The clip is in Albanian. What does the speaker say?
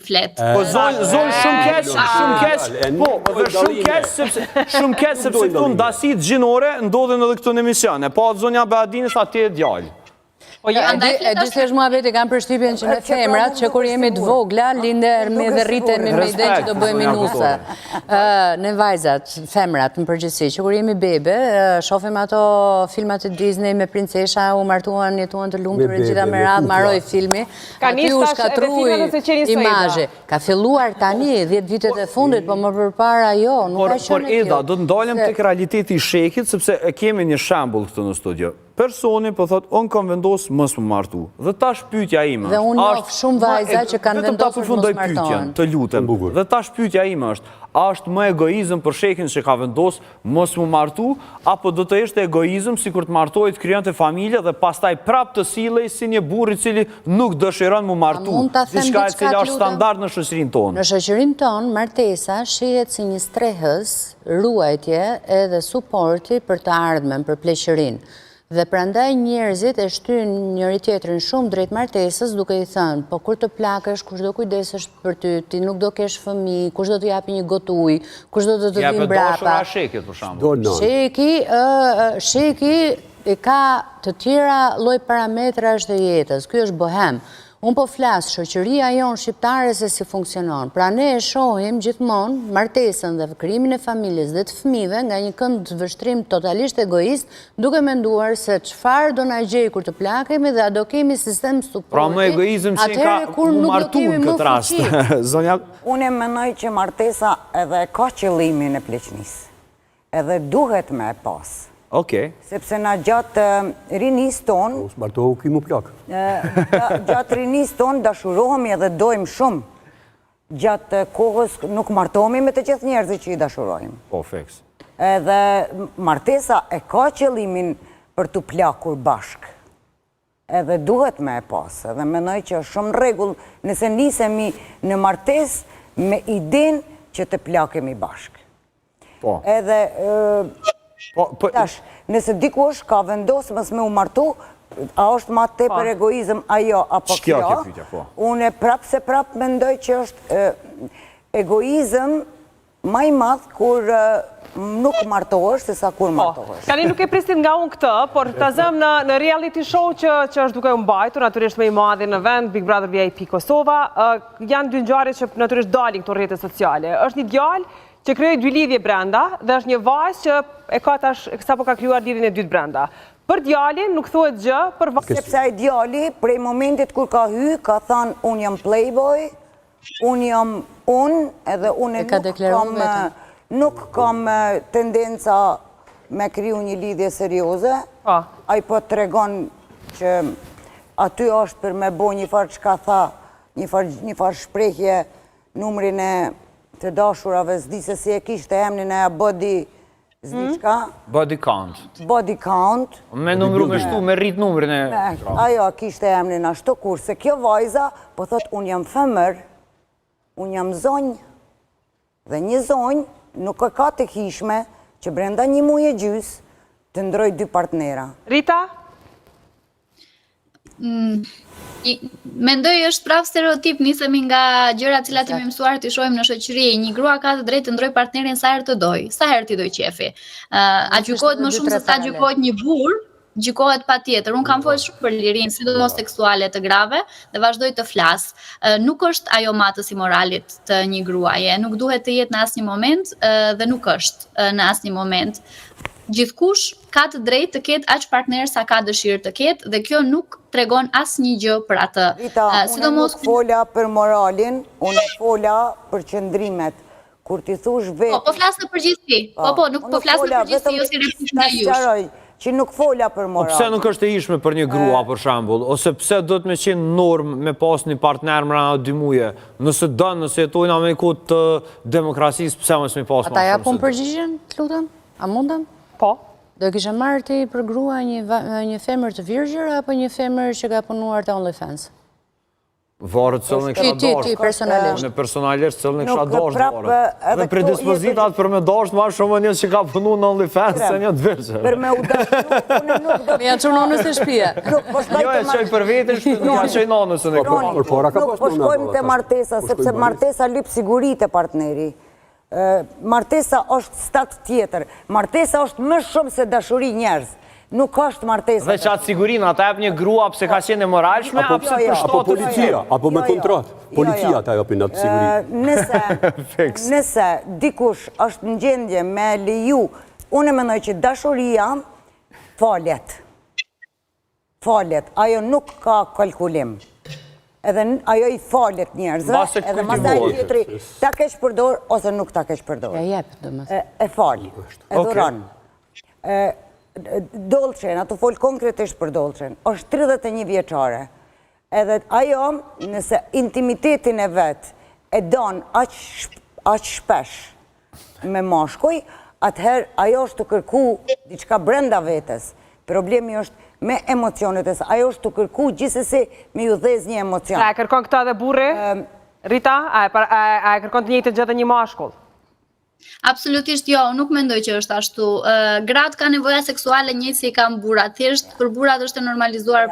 flet. Po zonë shumë keq, shumë keq sepse këtu ndasit gjinore ndodhen edhe këtu në emision. Po zonja Beadinës atje e djalë. E di se është muhabeti kam përshtypjen që ne femrat, që kur jemi të vogla, lindemi dhe rritemi me idenë që do bëhemi nusa. Ne vajzat, femrat në përgjithësi, që kur jemi bebe, shohim ato filmat e Disney me princesha, u martuan, jetuan të lumtur e gjitha me radhë, mbaroi filmi. Aty u shkatrui imazhi. Ka filluar tani 10 vitet e fundit, po më përpara jo, nuk ka qenë. Por Eda, do të ndalem tek realiteti i shekit, sepse kemi një shembull këtu në studio. Personi po thot, unë kam vendos mos më martu. Dhe tash pyetja ime është. Dhe unë njoh shumë vajza që kanë vendosur mos martohen. Pyetjen, të lutem. Dhe tash pyetja ime është, a është më egoizëm për shekin që ka vendos mos më martu, apo do të ishte egoizëm sikur të martohej të krijonte familje dhe pastaj prap të sillej si një burr i cili nuk dëshiron më martu. Diçka e cila është standard në shoqërinë tonë. Në shoqërinë tonë, martesa shihet si një strehës, ruajtje edhe suporti për të ardhmen, për pleqërinë. Dhe prandaj njerëzit e shtyn njëri tjetrin shumë drejt martesës duke i thënë, po kur të plakësh, kush do kujdesesh për ty, ti nuk do kesh fëmijë, kush do të japi një gotë ujë, kush do të vinë mbrapa. Shekit për shembull. Sheki e ka të tjera lloj parametrash të jetës. Ky është bohem. Unë po flas shoqëria jonë shqiptare se si funksionon. Pra ne e shohim gjithmonë martesën dhe krijimin e familjes dhe të fëmijëve nga një kënd të vështrim totalisht egoist, duke menduar se çfarë do na gjej kur të plakemi dhe a do kemi sistem suporti. Pra më egoizëm që ka martu në këtë rast. Zonja, unë mendoj që martesa edhe ka qëllimin e pleqnisë. Edhe duhet me e pas. Sepse na gjatë rinis tonë, gjatë rinis tonë dashurohemi edhe dojmë shumë. Gjatë kohës nuk martohemi me të gjithë njerëzit që i dashurojmë. Po, fiks. Edhe martesa e ka qëllimin për të plakur bashk. Edhe duhet me e pas. Edhe mendoj që është shumë rregull nëse nisemi në martes me idenë që të plakemi bashk. Po. Edhe... Tash, nëse dikush ka vendosë mës me u martu, a është ma tepër egoizëm ajo apo kjo? Unë prapë mendoj që është egoizëm ma i madhë kur nuk martohesh se sa kur martohesh. Tani nuk e pristin nga unë këtë, por të zëm në reality show që është duke u mbajtur, naturisht me i madhi në vend, Big Brother VIP Kosova, janë dy ngjarje që naturisht dalin këto rrjete sociale. Është një djalë që krijoi 2 lidhje brenda dhe është një vajzë që e ka tash sapo ka krijuar lidhjen e dytë brenda. Për djalin nuk thuhet gjë, për vajzën. Sepse ai djali prej momentit kur ka hyrë ka thënë unë jam playboy, unë jam edhe unë nuk kam tendenca me kriju një lidhje serioze. Ai po tregon që aty është për me bo një farë çka tha, një farë shprehje numrin e të dashurave, s'di se si e kishte emnin e body zdiqka. Body count. Body count. Me numru me shtu, me rrit numrin e... Ajo, kishte emnin ashtu kurse kjo vajza, po thot, unë jam femër, unë jam zonjë, dhe një zonjë nuk e ka të kishme që brenda një muaj e gjys të ndroj 2 partnera. Rita? Mendoj është prap stereotip, nisemi nga gjërat cilat jemi mësuar të shohim në shoqëri. Një grua ka të drejtë të ndrojë partnerin sa herë të doj, sa herë ti doj qefi. A gjykohet më shumë se sa gjykohet një burr, gjykohet patjetër. Unë kam folur shumë për lirinë, sidomos seksuale të grave dhe vazhdoj të flas. Nuk është ajo matës i moralit të një gruaje, nuk duhet të jetë në asnjë moment dhe nuk është në asnjë moment. Gjithkush ka të drejtë të ketë aq partner sa ka dëshirë të ketë dhe kjo nuk tregon asnjë gjë për atë. Rita, unë nuk fola për moralin, unë fola për qëndrimet. Kur ti thush vetë... Po flas në përgjithësi. Nuk po flas në përgjithësi, jo si replikë nga jush. Që nuk fola për moralin. Pse nuk është e ishme për një grua, për shembull, ose pse do të me qenë normë me pas një partner mrena 2 muaje? Nëse dënë, nëse jetojnë me kohë të demokracisë, pse mos me pas më shumë? Ata japon përgjigjen, të lutem? A mundem? Po. Do kishe marrë ti për grua një femër të virgjër apo një femër që ka punuar të OnlyFans? Varet cëllën e kësha dasht. Ti, personalisht. Në personalisht cëllën e kësha Nuk, dasht prap, varet. edhe Dhe këto predispozitat për me dasht ma shumë njës që ka punu në OnlyFans se një të vërgjë. Për me u dashnu, unë nuk do Me janë që nënës të shpia. Nuk po shkoj Jo, e te qoj për vetën, nuk ja qoj nanësën e kërë. Nuk po shkojmë te martesa, sepse martesa lip sigurit e partneri. Martesa është stat tjetër. Martesa është më shumë se dashuri njerëz. Nuk është martesa. Dhe që atë sigurin, ata ep një grua pëse ka qenë e moralshme, a pëse për Apo shtatë policia, apo me kontrat. Policia ta jopin atë sigurit. Nëse dikush është në gjendje me leju, unë mendoj që dashuria falet. Falet. Ajo nuk ka kalkulim. Edhe ajo i falet njerëzve, edhe masaj tjetri ta keq përdor ose nuk ta keq përdor. Ja jep, domethënë. E fal, e dhuron. Dolçen, ato fol konkretisht për Dolçen, është 31 vjeçare. Edhe ajo, nëse intimitetin e vetë e don aq shpesh me mashkuj, atëherë ajo është të kërku diçka brenda vetes. Problemi është me emocionet e saj. Ajo është të kërku gjithsesi me ju dhez një emocion. A e kërkon këta dhe burri? Rita, a e kërkon të njëjtë gjë dhe një mashkull? Absolutisht jo, nuk mendoj që është ashtu. Gratë ka nevoja seksuale njëjtë si i kanë burrat. Thjesht për burrat është e normalizuar